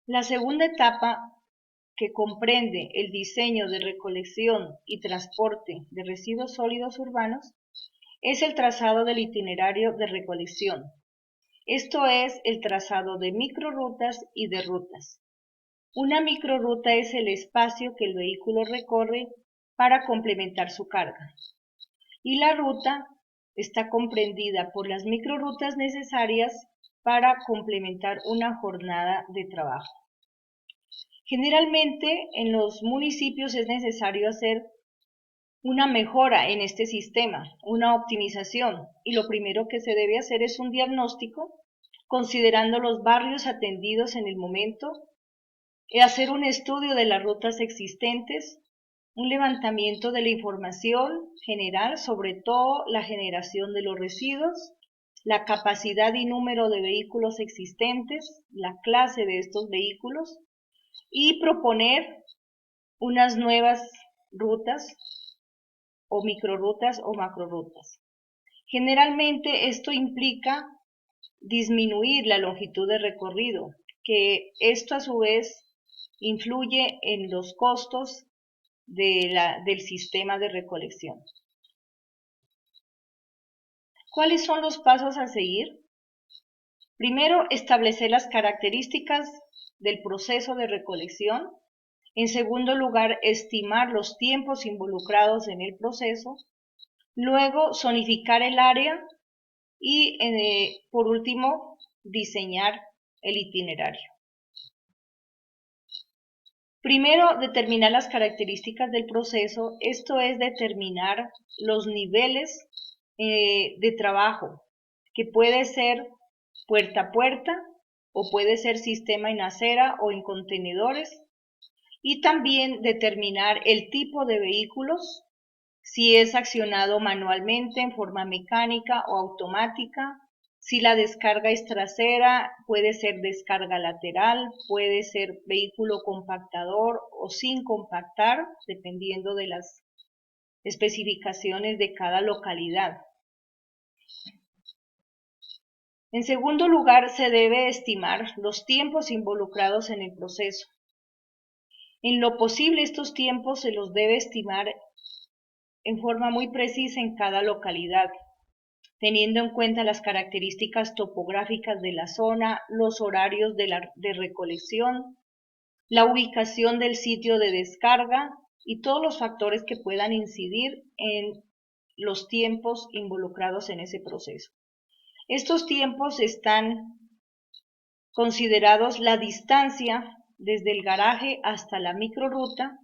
La segunda etapa, que comprende el diseño de recolección y transporte de residuos sólidos urbanos, es el trazado del itinerario de recolección. Esto es el trazado de microrrutas y de rutas. Una microrruta es el espacio que el vehículo recorre para complementar su carga, y la ruta está comprendida por las microrrutas necesarias para complementar una jornada de trabajo. Generalmente en los municipios es necesario hacer una mejora en este sistema, una optimización, y lo primero que se debe hacer es un diagnóstico considerando los barrios atendidos en el momento, hacer un estudio de las rutas existentes, un levantamiento de la información general, sobre todo la generación de los residuos, la capacidad y número de vehículos existentes, la clase de estos vehículos, y proponer unas nuevas rutas o microrrutas o macrorrutas. Generalmente esto implica disminuir la longitud de recorrido, que esto a su vez influye en los costos del sistema de recolección. ¿Cuáles son los pasos a seguir? Primero, establecer las características del proceso de recolección. En segundo lugar, estimar los tiempos involucrados en el proceso. Luego, zonificar el área y, por último, diseñar el itinerario. Primero, determinar las características del proceso. Esto es determinar los niveles de trabajo, que puede ser puerta a puerta o puede ser sistema en acera o en contenedores, y también determinar el tipo de vehículos, si es accionado manualmente, en forma mecánica o automática, si la descarga es trasera, puede ser descarga lateral, puede ser vehículo compactador o sin compactar, dependiendo de las especificaciones de cada localidad. En segundo lugar, se debe estimar los tiempos involucrados en el proceso. En lo posible, estos tiempos se los debe estimar en forma muy precisa en cada localidad, teniendo en cuenta las características topográficas de la zona, los horarios de recolección, la ubicación del sitio de descarga y todos los factores que puedan incidir en los tiempos involucrados en ese proceso. Estos tiempos están considerados la distancia desde el garaje hasta la microrruta,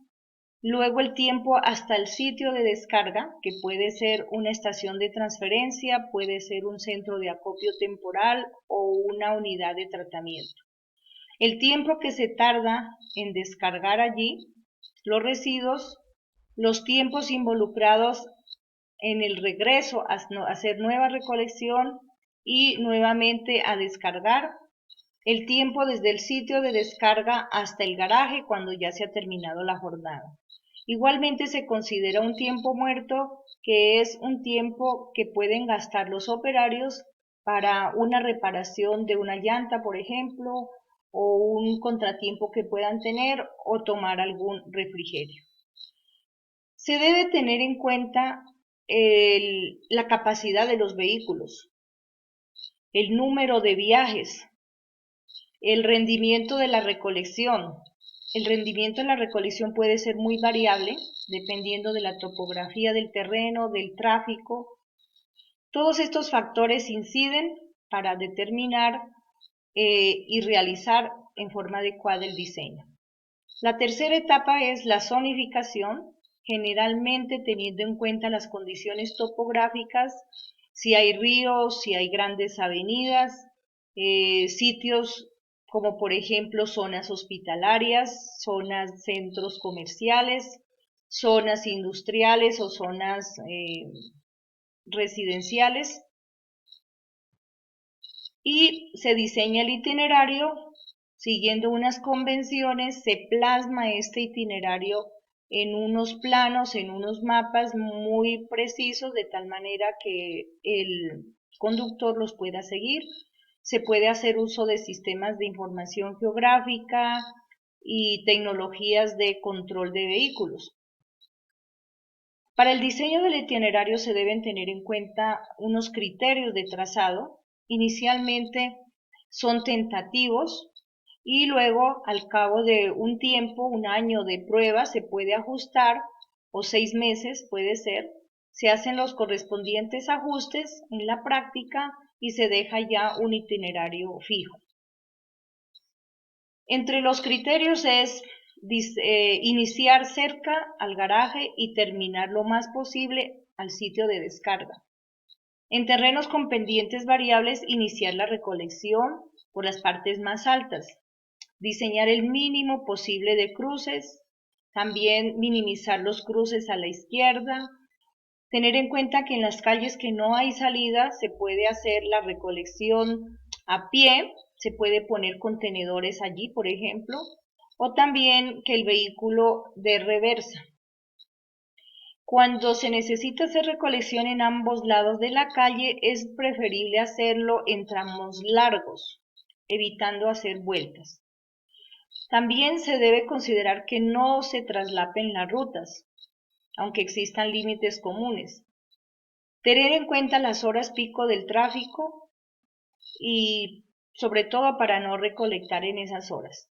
luego el tiempo hasta el sitio de descarga, que puede ser una estación de transferencia, puede ser un centro de acopio temporal o una unidad de tratamiento. El tiempo que se tarda en descargar allí los residuos, los tiempos involucrados en el regreso a hacer nueva recolección y nuevamente a descargar, el tiempo desde el sitio de descarga hasta el garaje cuando ya se ha terminado la jornada. Igualmente se considera un tiempo muerto, que es un tiempo que pueden gastar los operarios para una reparación de una llanta, por ejemplo, o un contratiempo que puedan tener o tomar algún refrigerio. Se debe tener en cuenta la capacidad de los vehículos, el número de viajes, el rendimiento de la recolección. El rendimiento de la recolección puede ser muy variable dependiendo de la topografía del terreno, del tráfico. Todos estos factores inciden para determinar y realizar en forma adecuada el diseño. La tercera etapa es la zonificación, generalmente teniendo en cuenta las condiciones topográficas, si hay ríos, si hay grandes avenidas, sitios como por ejemplo zonas hospitalarias, zonas centros comerciales, zonas industriales o zonas residenciales, y se diseña el itinerario siguiendo unas convenciones, se plasma este itinerario en unos planos, en unos mapas muy precisos, de tal manera que el conductor los pueda seguir. se puede hacer uso de sistemas de información geográfica y tecnologías de control de vehículos. Para el diseño del itinerario se deben tener en cuenta unos criterios de trazado. Inicialmente son tentativos y luego al cabo de un tiempo, un año de prueba, se puede ajustar, o 6 meses puede ser, se hacen los correspondientes ajustes en la práctica y se deja ya un itinerario fijo. Entre los criterios es iniciar cerca al garaje y terminar lo más posible al sitio de descarga. En terrenos con pendientes variables, iniciar la recolección por las partes más altas. Diseñar el mínimo posible de cruces. También minimizar los cruces a la izquierda. Tener en cuenta que en las calles que no hay salida se puede hacer la recolección a pie, se puede poner contenedores allí, por ejemplo, o también que el vehículo dé reversa. Cuando se necesita hacer recolección en ambos lados de la calle, es preferible hacerlo en tramos largos, evitando hacer vueltas. También se debe considerar que no se traslapen las rutas, aunque existan límites comunes. Tener en cuenta las horas pico del tráfico y sobre todo para no recolectar en esas horas.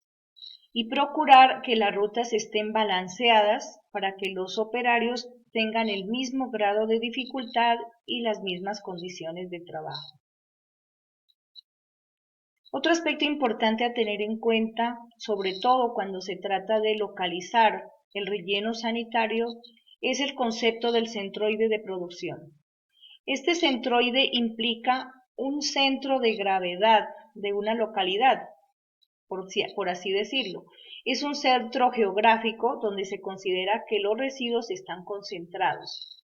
Y procurar que las rutas estén balanceadas para que los operarios tengan el mismo grado de dificultad y las mismas condiciones de trabajo. Otro aspecto importante a tener en cuenta, sobre todo cuando se trata de localizar el relleno sanitario, es el concepto del centroide de producción. Este centroide implica un centro de gravedad de una localidad, por así decirlo. Es un centro geográfico donde se considera que los residuos están concentrados.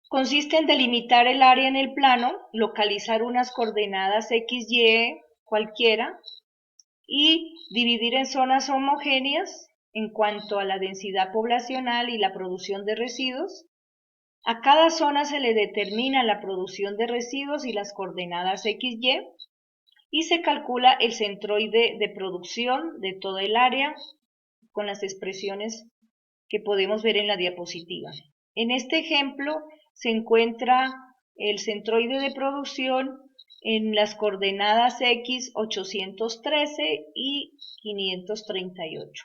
Consiste en delimitar el área en el plano, localizar unas coordenadas X, Y, cualquiera, y dividir en zonas homogéneas en cuanto a la densidad poblacional y la producción de residuos. A cada zona se le determina la producción de residuos y las coordenadas X, y se calcula el centroide de producción de toda el área con las expresiones que podemos ver en la diapositiva. En este ejemplo se encuentra el centroide de producción en las coordenadas X 813 y 538.